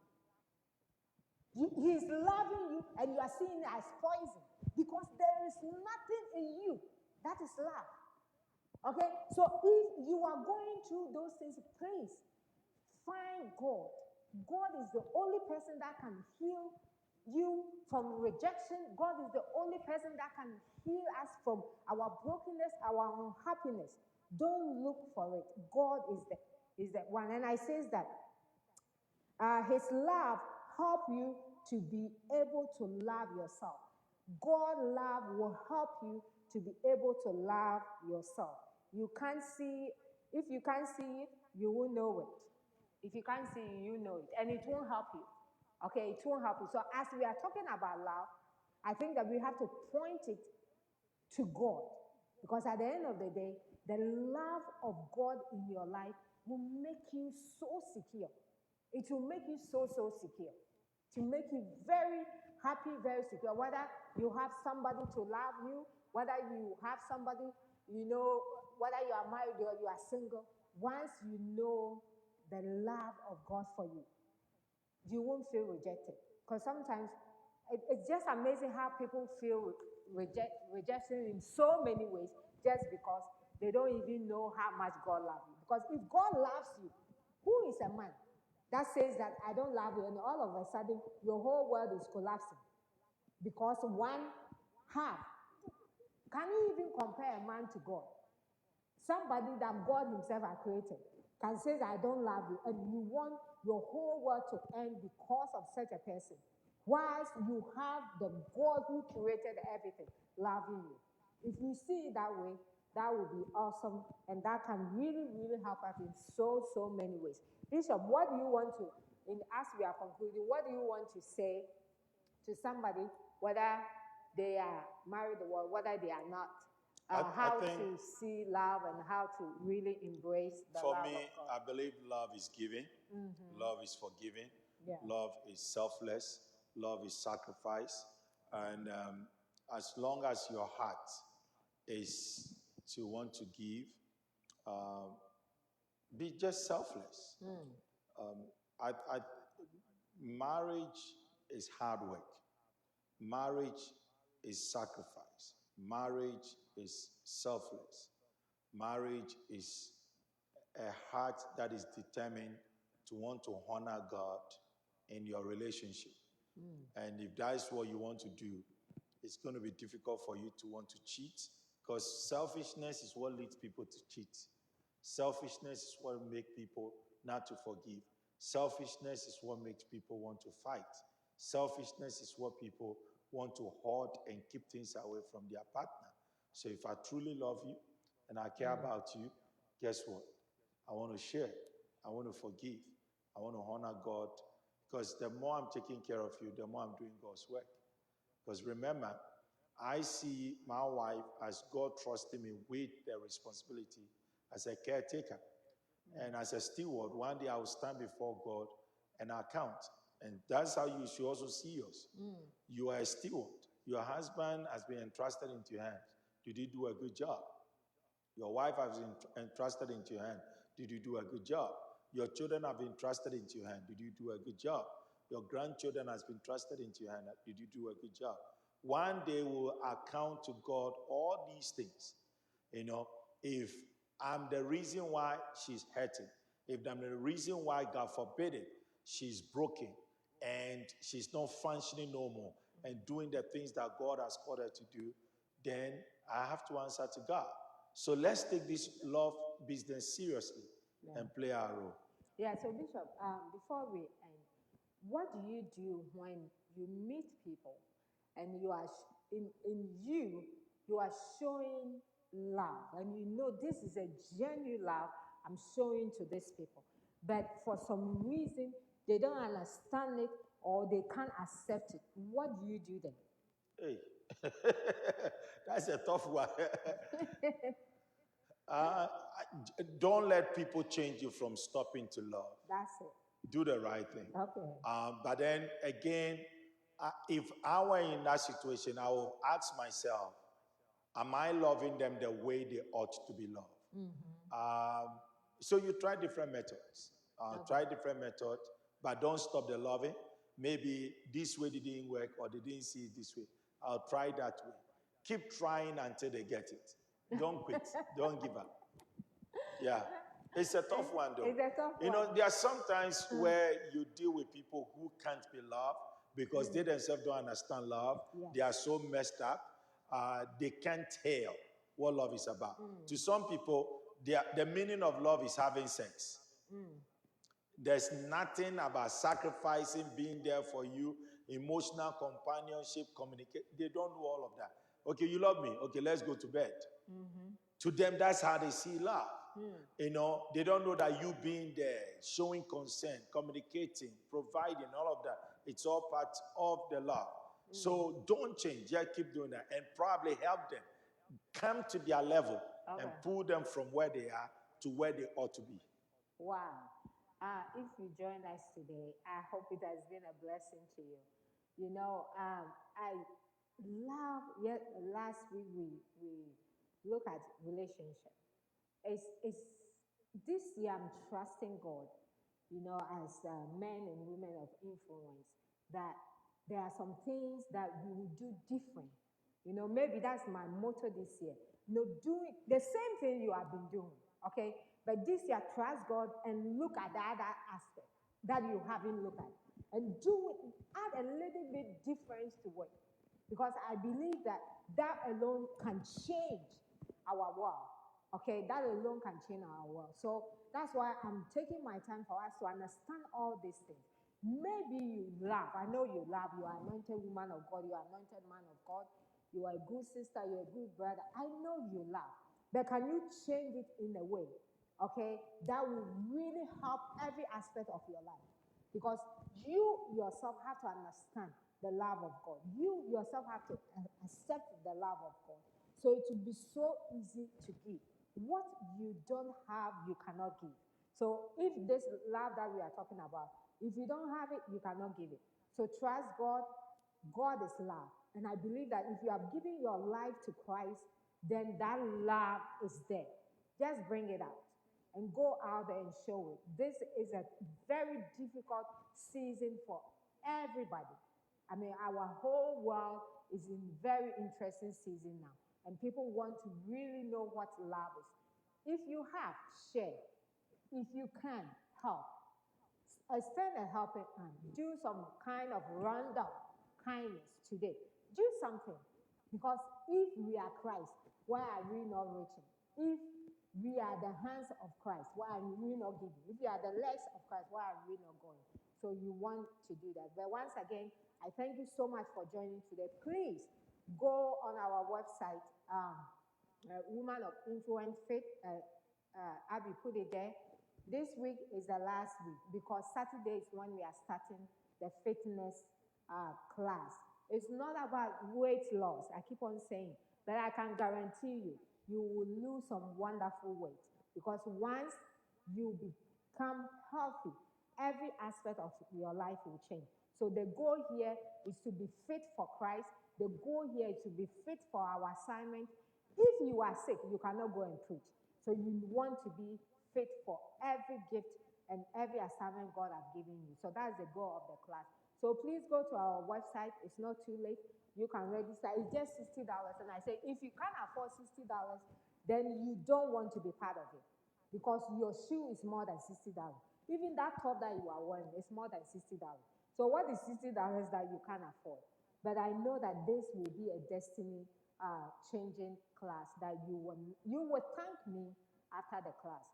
He is loving you and you are seeing it as poison because there is nothing in you that is love. Okay? So if you are going through those things, please find God. God is the only person that can heal you from rejection. God is the only person that can heal us from our brokenness, our unhappiness. Don't look for it. God is the one. And I says that his love help you to be able to love yourself. God love will help you to be able to love yourself. You can't see, if you can't see it, you will know it. If you can't see it, you know it. And it won't help you. Okay, it won't help you. So as we are talking about love, I think that we have to point it to God. Because at the end of the day, the love of God in your life will make you so secure. It will make you so, so secure. To make you very happy, very secure. Whether you have somebody to love you, whether you have somebody, whether you are married or you are single, once you know the love of God for you, you won't feel rejected. Because sometimes it's just amazing how people feel rejection in so many ways just because they don't even know how much God loves you. Because if God loves you, who is a man that says that I don't love you, and all of a sudden your whole world is collapsing because one half? Can you even compare a man to God? Somebody that God himself has created can say that I don't love you, and you want your whole world to end because of such a person. Whilst you have the God who created everything loving you. If you see it that way, that would be awesome, and that can really, really help us in so many ways. Bishop, what do you want to, as we are concluding, what do you want to say to somebody, whether they are married or whether they are not, how to see love and how to really embrace the for love me, of God? I believe love is giving, love is forgiving, love is selfless, love is sacrifice. And as long as your heart is to want to give, be just selfless. Marriage is hard work. Marriage is sacrifice. Marriage is selfless. Marriage is a heart that is determined to want to honor God in your relationship. And if that is what you want to do, it's going to be difficult for you to want to cheat, because selfishness is what leads people to cheat. Selfishness is what makes people not to forgive. Selfishness is what makes people want to fight. Selfishness is what people want to hoard and keep things away from their partner. So if I truly love you and I care about you, guess what? I want to share. I want to forgive. I want to honor God, because the more I'm taking care of you, the more I'm doing God's work. Because remember, I see my wife as God trusting me with the responsibility as a caretaker. And as a steward, one day I will stand before God and account. And that's how you should also see us. You are a steward. Your husband has been entrusted into your hand. Did you do a good job? Your wife has been entrusted into your hand. Did you do a good job? Your children have been trusted into your hand. Did you do a good job? Your grandchildren has been trusted into your hand. Did you do a good job? One day we'll account to God all these things. If I'm the reason why she's hurting, if I'm the reason why, God forbid it, she's broken and she's not functioning no more and doing the things that God has called her to do, then I have to answer to God. So let's take this love business seriously and play our role. Yeah, so Bishop, before we end, what do you do when you meet people and you are you are showing love, and you know this is a genuine love I'm showing to these people, but for some reason they don't understand it or they can't accept it? What do you do then? Hey, that's a tough one. Don't let people change you from stopping to love. That's it. Do the right thing. Okay. But then again, if I were in that situation, I will ask myself, am I loving them the way they ought to be loved? So you try different methods. Try different methods, but don't stop the loving. Maybe this way didn't work, or they didn't see it this way. I'll try that way. Keep trying until they get it. Don't quit. Don't give up. Yeah. It's a tough one, though. It's a tough one. There are some times where you deal with people who can't be loved because they themselves don't understand love. Yes. They are so messed up. They can't tell what love is about. To some people, the meaning of love is having sex. There's nothing about sacrificing, being there for you, emotional companionship, communicate. They don't do all of that. Okay, you love me. Okay, let's go to bed. To them, that's how they see love. They don't know that you being there, showing concern, communicating, providing, all of that. It's all part of the love. So don't change. Just keep doing that and probably help them come to their level and pull them from where they are to where they ought to be. Wow. If you joined us today, I hope it has been a blessing to you. I love, last week we look at relationship. It's this year I'm trusting God, as men and women of influence, that there are some things that we will do different. Maybe that's my motto this year. Doing the same thing you have been doing, okay? But this year, trust God and look at the other aspect that you haven't looked at. And add a little bit difference to it. Because I believe that alone can change our world. Okay, that alone can change our world. So that's why I'm taking my time for us to understand all these things. Maybe you love. I know you love. You are anointed woman of God. You are anointed man of God. You are a good sister, you're a good brother. I know you love. But can you change it in a way, okay, that will really help every aspect of your life? Because you yourself have to understand the love of God. You yourself have to accept the love of God. So it will be so easy to give. What you don't have, you cannot give. So if this love that we are talking about, if you don't have it, you cannot give it. So trust God. God is love. And I believe that if you have given your life to Christ, then that love is there. Just bring it out and go out there and show it. This is a very difficult season for everybody. I mean, our whole world is in very interesting season now. And people want to really know what love is. If you have, share. If you can, help. Extend a helping hand. Do some kind of random kindness today. Do something. Because if we are Christ, why are we not reaching? If we are the hands of Christ, why are we not giving? If we are the legs of Christ, why are we not going? So you want to do that. But once again, I thank you so much for joining today. Please go on our website, Woman of Influence Faith. Abby put it there. This week is the last week because Saturday is when we are starting the fitness class. It's not about weight loss, I keep on saying, but I can guarantee you, you will lose some wonderful weight because once you become healthy, every aspect of your life will change. So the goal here is to be fit for Christ. The goal here is to be fit for our assignment. If you are sick, you cannot go and preach. So you want to be fit for every gift and every assignment God has given you. So that's the goal of the class. So please go to our website. It's not too late. You can register. It's just $60. And I say, if you can't afford $60, then you don't want to be part of it because your shoe is more than $60. Even that top that you are wearing is more than $60. So what is $60 that you can't afford? But I know that this will be a destiny changing class that you will thank me after the class.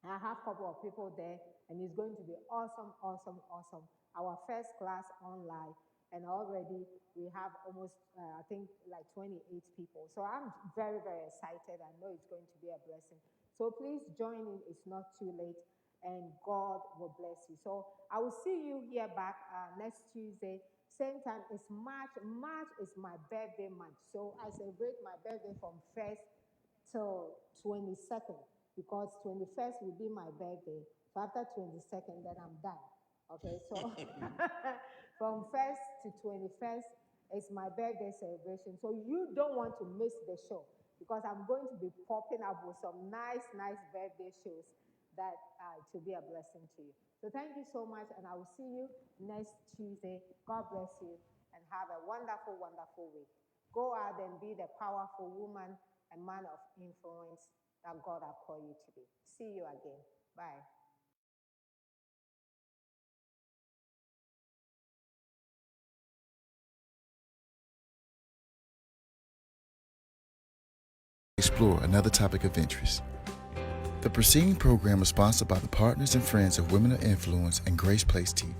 I have a couple of people there, and it's going to be awesome, awesome, awesome. Our first class online, and already we have almost, I think, like 28 people. So I'm very, very excited. I know it's going to be a blessing. So please join in. It's not too late, and God will bless you. So I will see you here back next Tuesday. Same time. It's March. March is my birthday month. So I celebrate my birthday from 1st till 22nd. Because 21st will be my birthday. So after 22nd, then I'm done. Okay, so from 1st to 21st is my birthday celebration. So you don't want to miss the show because I'm going to be popping up with some nice, nice birthday shows that to be a blessing to you. So thank you so much, and I will see you next Tuesday. God bless you, and have a wonderful, wonderful week. Go out and be the powerful woman and man of influence that God has called you to be. See you again. Bye. Explore another topic of interest. The preceding program is sponsored by the partners and friends of Women of Influence and Grace Place TV.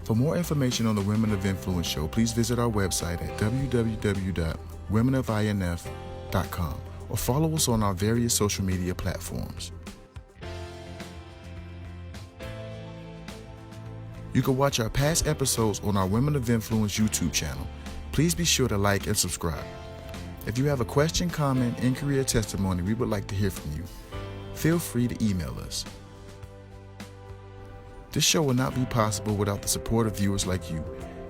For more information on the Women of Influence show, please visit our website at www.womenofinf.com or follow us on our various social media platforms. You can watch our past episodes on our Women of Influence YouTube channel. Please be sure to like and subscribe. If you have a question, comment, inquiry, or testimony, we would like to hear from you. Feel free to email us. This show will not be possible without the support of viewers like you.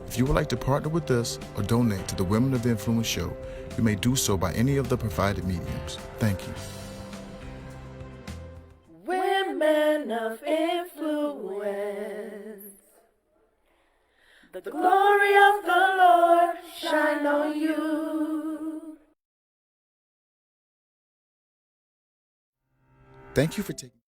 If you would like to partner with us or donate to the Women of Influence show, you may do so by any of the provided mediums. Thank you. Women of Influence. The glory of the Lord shine on you. Thank you for taking